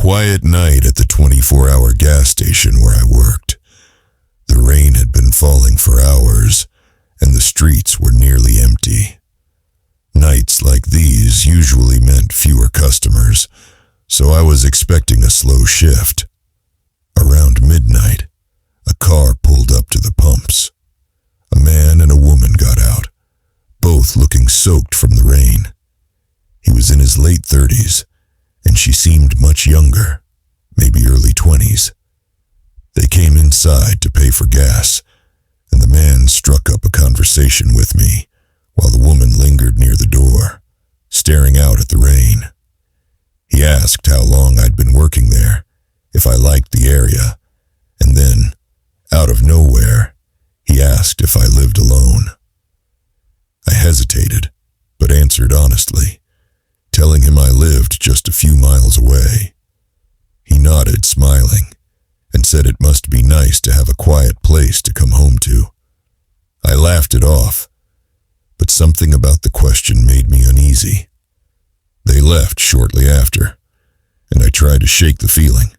quiet night at the 24-hour gas station where I worked. The rain had been falling for hours, and the streets were nearly empty. Nights like these usually meant fewer customers, so I was expecting a slow shift. Around midnight, a car pulled up to the pumps. A man and a woman got out, both looking soaked from the rain. He was in his late 30s, and she seemed much younger, maybe early 20s. They came inside to pay for gas, and the man struck up a conversation with me while the woman lingered near the door, staring out at the rain. He asked how long I'd been working there, if I liked the area, and then, out of nowhere, he asked if I lived alone. I hesitated, but answered honestly, telling him I lived just a few miles away. He nodded, smiling, and said it must be nice to have a quiet place to come home to. I laughed it off, but something about the question made me uneasy. They left shortly after, and I tried to shake the feeling.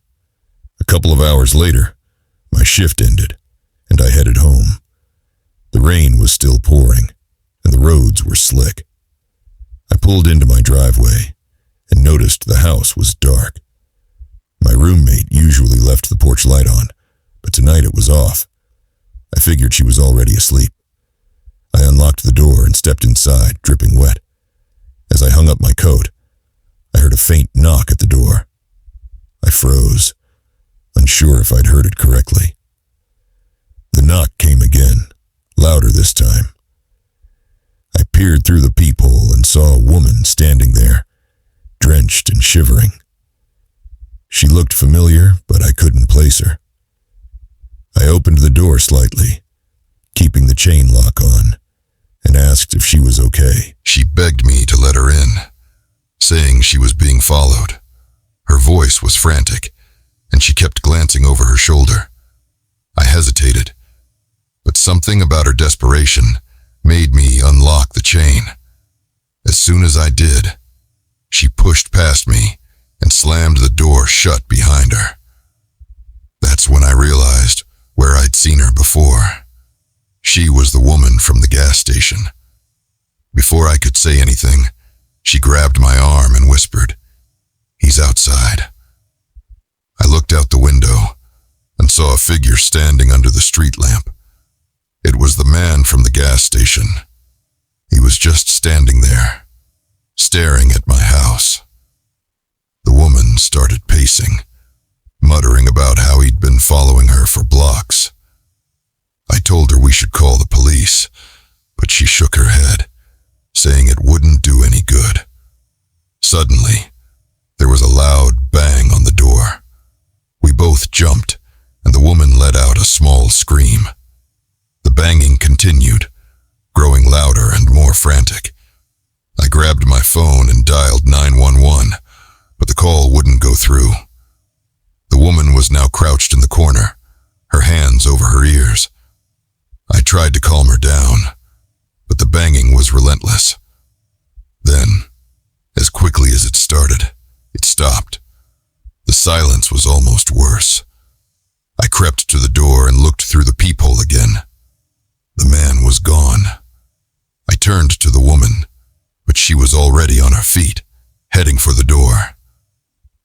A couple of hours later, my shift ended, and I headed home. The rain was still pouring, and the roads were slick. I pulled into my driveway and noticed the house was dark. My roommate usually left the porch light on, but tonight it was off. I figured she was already asleep. I unlocked the door and stepped inside, dripping wet. As I hung up my coat, I heard a faint knock at the door. I froze, unsure if I'd heard it correctly. The knock came again, louder this time. I peered through the peephole and saw a woman standing there, drenched and shivering. She looked familiar, but I couldn't place her. I opened the door slightly, keeping the chain lock on, and asked if she was okay. She begged me to let her in, saying she was being followed. Her voice was frantic, and she kept glancing over her shoulder. I hesitated, but something about her desperation made me unlock the chain. As soon as I did, she pushed past me and slammed the door shut behind her. That's when I realized where I'd seen her before. She was the woman from the gas station. Before I could say anything, she grabbed my arm and whispered, "He's outside." I looked out the window and saw a figure standing under the street lamp. It was the man from the gas station. He was just standing there, staring at my house. The woman started pacing, muttering about how he'd been following her for blocks. I told her we should call the police, but she shook her head, saying it wouldn't do any good. Suddenly, there was a loud bang on the door. We both jumped, and the woman let out a small scream. The banging continued, growing louder and more frantic. I grabbed my phone and dialed 911, but the call wouldn't go through. The woman was now crouched in the corner, her hands over her ears. I tried to calm her down, but the banging was relentless. Then, as quickly as it started, it stopped. The silence was almost worse. I crept to the door and looked through the peephole again. The man was gone. I turned to the woman, but she was already on her feet, heading for the door.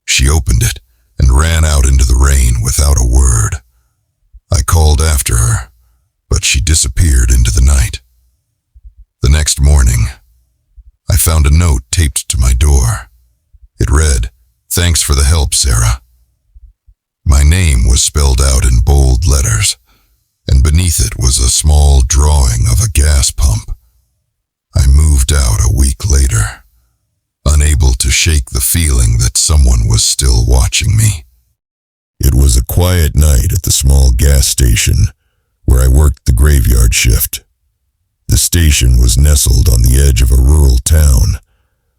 She opened it and ran out into the rain without a word. I called after her, but she disappeared into the night. The next morning, I found a note taped to my door. It read, "Thanks for the help, Sarah." My name was spelled out in bold letters, and beneath it was a small drawing of a gas pump. I moved out a week later, unable to shake the feeling that someone was still watching me. It was a quiet night at the small gas station where I worked the graveyard shift. The station was nestled on the edge of a rural town,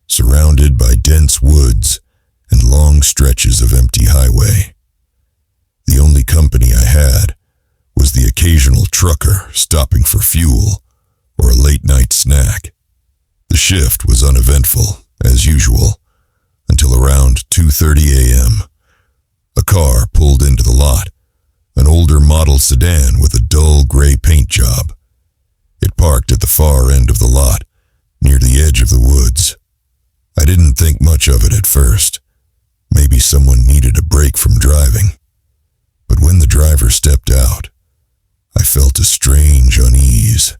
surrounded by dense woods and long stretches of empty highway. The only company I had was the occasional trucker stopping for fuel or a late-night snack. The shift was uneventful, as usual, until around 2:30 a.m., A car pulled into the lot, an older model sedan with a dull gray paint job. It parked at the far end of the lot, near the edge of the woods. I didn't think much of it at first. Maybe someone needed a break from driving. But when the driver stepped out, I felt a strange unease.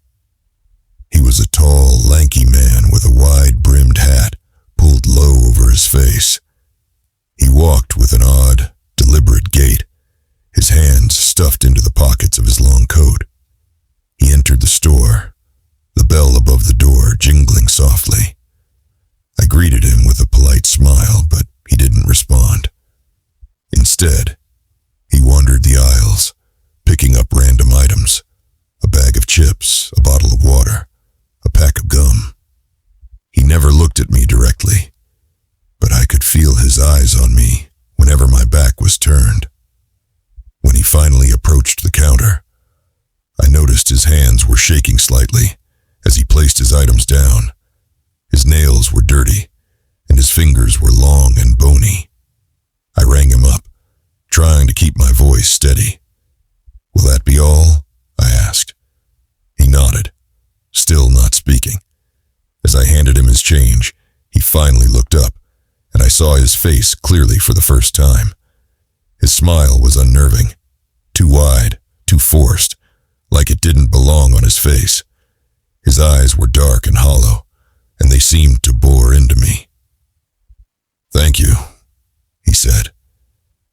He was a tall, lanky man with a wide-brimmed hat pulled low over his face. He walked with an odd, deliberate gait, his hands stuffed into the pockets of his long coat. He entered the store, the bell above the door jingling softly. I greeted him with a polite smile, but he didn't respond. Instead, he wandered the aisles, picking up random items, a bag of chips, a bottle of water, a pack of gum. He never looked at me directly, but I could feel his eyes on me whenever my back was turned. When he finally approached the counter, I noticed his hands were shaking slightly as he placed his items down. His nails were dirty, and his fingers were long and bony. I rang him up, trying to keep my voice steady. "Will that be all?" I asked. He nodded, still not speaking. As I handed him his change, he finally looked up, and I saw his face clearly for the first time. His smile was unnerving, too wide, too forced, like it didn't belong on his face. His eyes were dark and hollow, and they seemed to bore into me. "Thank you," he said,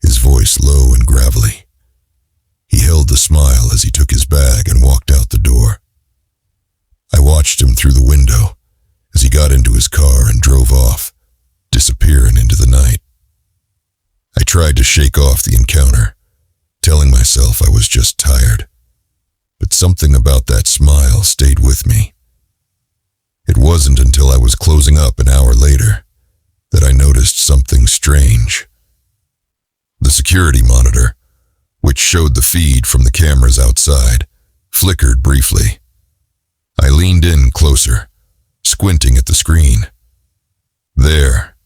his voice low and gravelly. He held the smile as he took his bag and walked out the door. I watched him through the window as he got into his car and drove off, disappearing into the night. I tried to shake off the encounter, telling myself I was just tired, but something about that smile stayed with me. It wasn't until I was closing up an hour later that I noticed something strange. The security monitor, which showed the feed from the cameras outside, flickered briefly. I leaned in closer, squinting at the screen. There,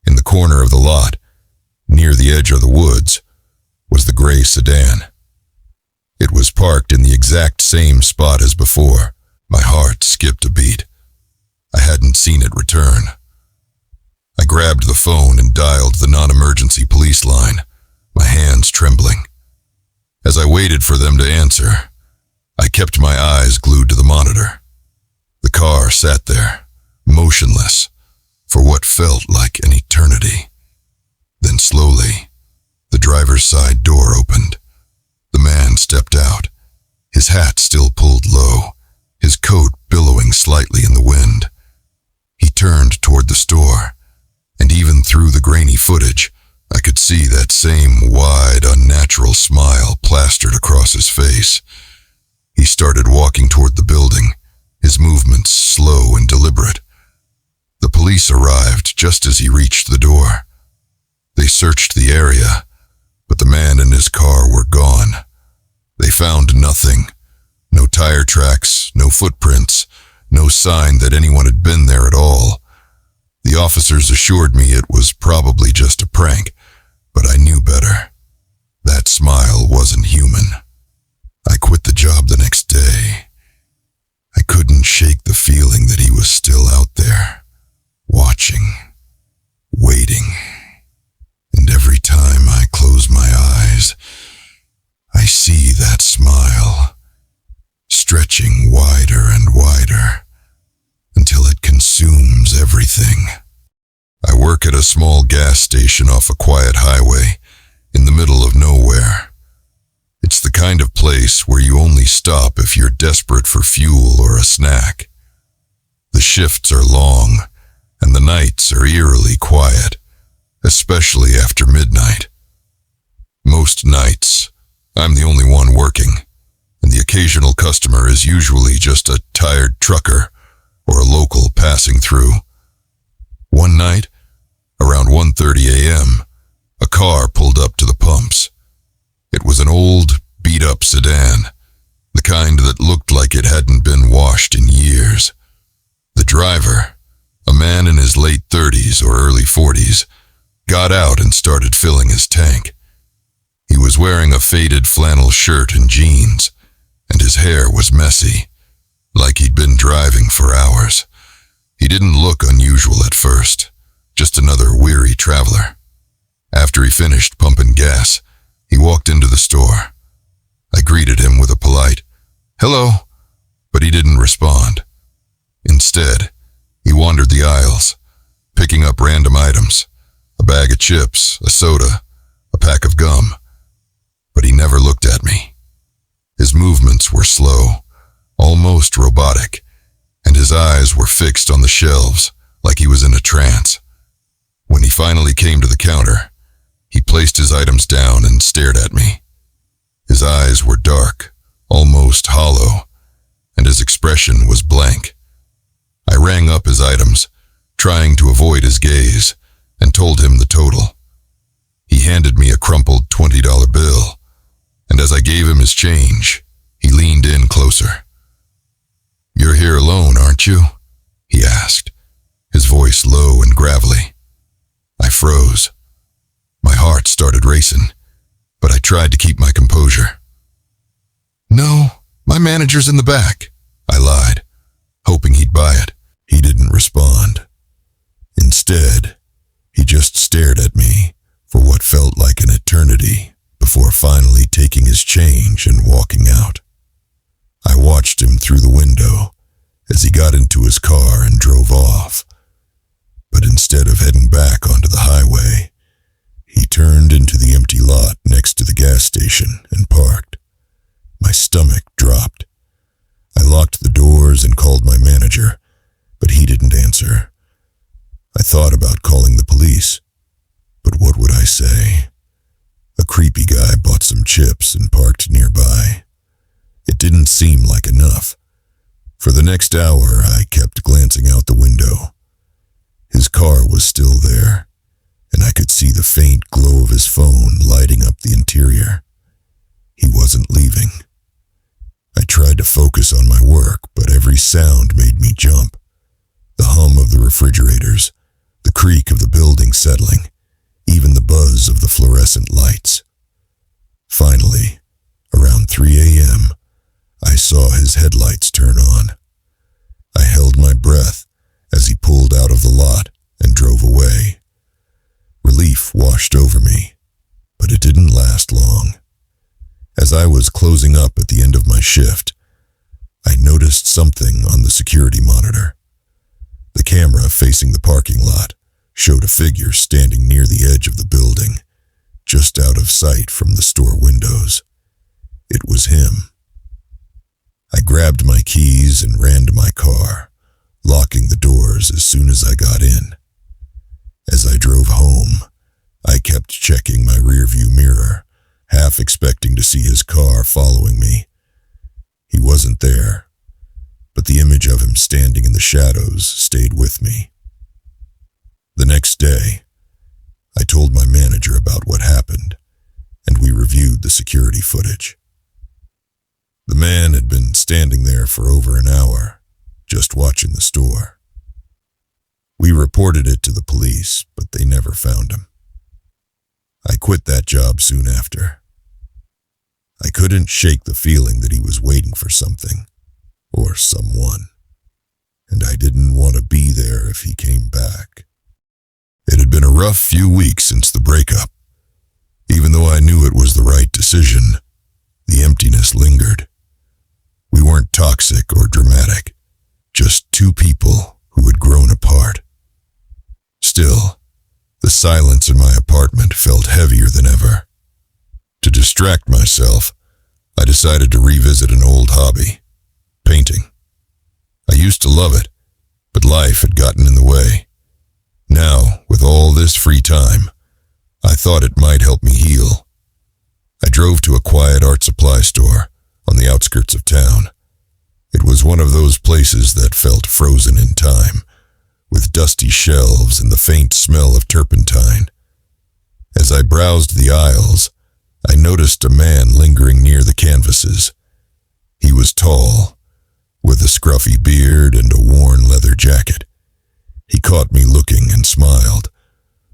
in the corner of the lot, near the edge of the woods, was the gray sedan. It was parked in the exact same spot as before. My heart skipped a beat. I hadn't seen it return. I grabbed the phone and dialed the non-emergency police line, my hands trembling. As I waited for them to answer, I kept my eyes glued to the monitor. The car sat there, motionless, for what felt like an eternity. Then slowly, the driver's side door opened. The man stepped out, his hat still pulled low, his coat billowing slightly in the wind. He turned toward the store, and even through the grainy footage, I could see that same wide, unnatural smile plastered across his face. He started walking toward the building, his movements slow and deliberate. The police arrived just as he reached the door. They searched the area, but the man and his car were gone. They found nothing. No tire tracks, no footprints, no sign that anyone had been there at all. The officers assured me it was probably just a prank, but I knew better. That smile wasn't human. I quit the job the next day. I couldn't shake the feeling that he was still out there, watching, waiting. And every time I close my eyes, I see that smile, stretching wider and wider, until it consumes everything. I work at a small gas station off a quiet highway, in the middle of nowhere. It's the kind of place where you only stop if you're desperate for fuel or a snack. The shifts are long, and the nights are eerily quiet, especially after midnight. Most nights, I'm the only one working, and the occasional customer is usually just a tired trucker or a local passing through. One night, around 1:30 a.m., a car pulled up to the pumps. It was an old, beat-up sedan, the kind that looked like it hadn't been washed in years. The driver, a man in his late 30s or early 40s, got out and started filling his tank. was wearing a faded flannel shirt and jeans, and his hair was messy, like he'd been driving for hours. He didn't look unusual at first, just another weary traveler. After he finished pumping gas, he walked into the store. I greeted him with a polite, "Hello," but he didn't respond. Instead, he wandered the aisles, picking up random items, a bag of chips, a soda, a pack of gum, but he never looked at me. His movements were slow, almost robotic, and his eyes were fixed on the shelves like he was in a trance. When he finally came to the counter, he placed his items down and stared at me. His eyes were dark, almost hollow, and his expression was blank. I rang up his items, trying to avoid his gaze, and told him the total. He handed me a crumpled $20 bill, and as I gave him his change, he leaned in closer. "You're here alone, aren't you?" he asked, his voice low and gravelly. I froze. My heart started racing, but I tried to keep my composure. "No, my manager's in the back," I lied, hoping he'd buy it. He didn't respond. Instead, he just stared at me for what felt like an eternity before finally taking his change and walking out. I watched him through the window as he got into his car and drove off. But instead of heading back onto the highway, he turned into the empty lot next to the gas station and parked. My stomach dropped. I locked the doors and called my manager, but he didn't answer. I thought about calling the police, but what would I say? A creepy guy bought some chips and parked nearby. It didn't seem like enough. For the next hour, I kept glancing out the window. His car was still there, and I could see the faint glow of his phone lighting up the interior. He wasn't leaving. I tried to focus on my work, but every sound made me jump. The hum of the refrigerators, the creak of the building settling, even the buzz of the fluorescent lights. Finally, around 3 a.m., I saw his headlights turn on. I held my breath as he pulled out of the lot and drove away. Relief washed over me, but it didn't last long. As I was closing up at the end of my shift, I noticed something on the security monitor. The camera facing the parking lot showed a figure standing near the edge of the building, just out of sight from the store windows. It was him. I grabbed my keys and ran to my car, locking the doors as soon as I got in. As I drove home, I kept checking my rearview mirror, half expecting to see his car following me. He wasn't there, but the image of him standing in the shadows stayed with me. The next day, I told my manager about what happened, and we reviewed the security footage. The man had been standing there for over an hour, just watching the store. We reported it to the police, but they never found him. I quit that job soon after. I couldn't shake the feeling that he was waiting for something, or someone, and I didn't want to be there if he came back. It had been a rough few weeks since the breakup. Even though I knew it was the right decision, the emptiness lingered. We weren't toxic or dramatic, just two people who had grown apart. Still, the silence in my apartment felt heavier than ever. To distract myself, I decided to revisit an old hobby, painting. I used to love it, but life had gotten in the way. Now, with all this free time, I thought it might help me heal. I drove to a quiet art supply store on the outskirts of town. It was one of those places that felt frozen in time, with dusty shelves and the faint smell of turpentine. As I browsed the aisles, I noticed a man lingering near the canvases. He was tall, with a scruffy beard and a worn leather jacket. He caught me looking and smiled,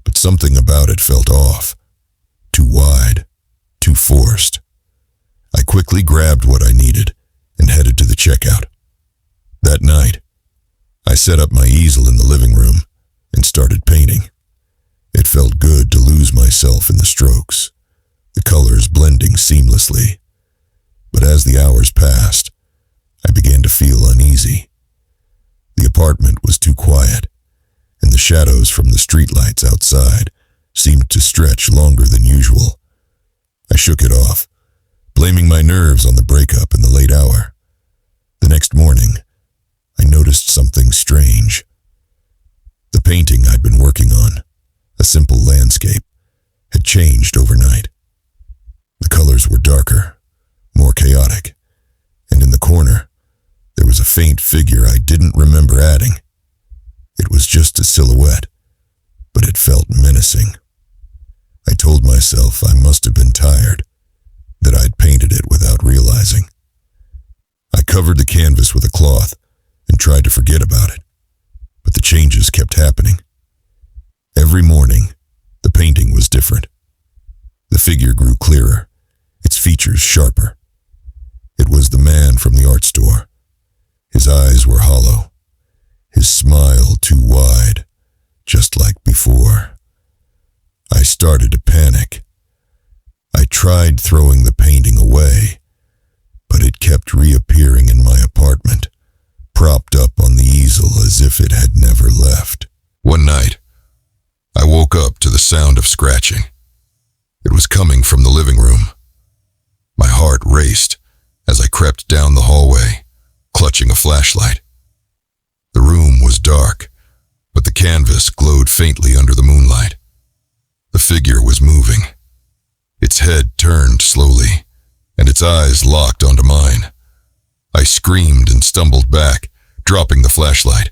but something about it felt off. Too wide, too forced. quickly grabbed what I needed and headed to the checkout. That night, I set up my easel in the living room and started painting. It felt good to lose myself in the strokes, the colors blending seamlessly. But as the hours passed, I began to feel uneasy. The apartment was too quiet, and the shadows from the streetlights outside seemed to stretch longer than usual. I shook it off, blaming my nerves on the breakup in the late hour. The next morning, I noticed something strange. The painting I'd been working on, a simple landscape, had changed overnight. The colors were darker, more chaotic, and in the corner, there was a faint figure I didn't remember adding. It was just a silhouette, but it felt menacing. I told myself I must have been tired, that I'd painted it without realizing. I covered the canvas with a cloth and tried to forget about it, but the changes kept happening. Every morning, the painting was different. The figure grew clearer, its features sharper. It was the man from the art store. His eyes were hollow, his smile too wide, just like before. I started to panic. I tried throwing the painting away, but it kept reappearing in my apartment, propped up on the easel as if it had never left. One night, I woke up to the sound of scratching. It was coming from the living room. My heart raced as I crept down the hallway, clutching a flashlight. The room was dark, but the canvas glowed faintly under the moonlight. The figure was moving. Its head turned slowly, and its eyes locked onto mine. I screamed and stumbled back, dropping the flashlight.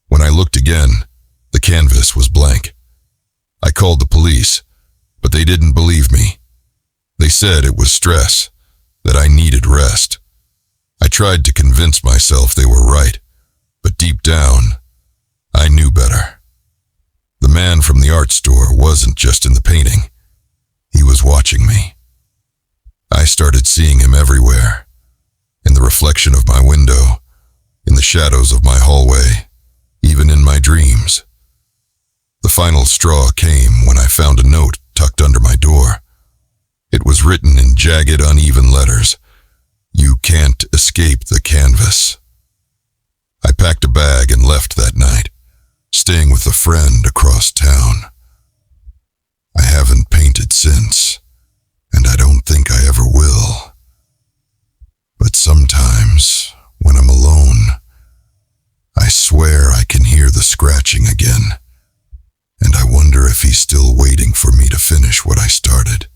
When I looked again, the canvas was blank. I called the police, but they didn't believe me. They said it was stress, that I needed rest. I tried to convince myself they were right, but deep down, I knew better. The man from the art store wasn't just in the painting. He was watching me. I started seeing him everywhere, in the reflection of my window, in the shadows of my hallway, even in my dreams. The final straw came when I found a note tucked under my door. It was written in jagged, uneven letters, "You can't escape the canvas." I packed a bag and left that night, staying with a friend across town. I haven't painted since, and I don't think I ever will. But sometimes, when I'm alone, I swear I can hear the scratching again, and I wonder if he's still waiting for me to finish what I started.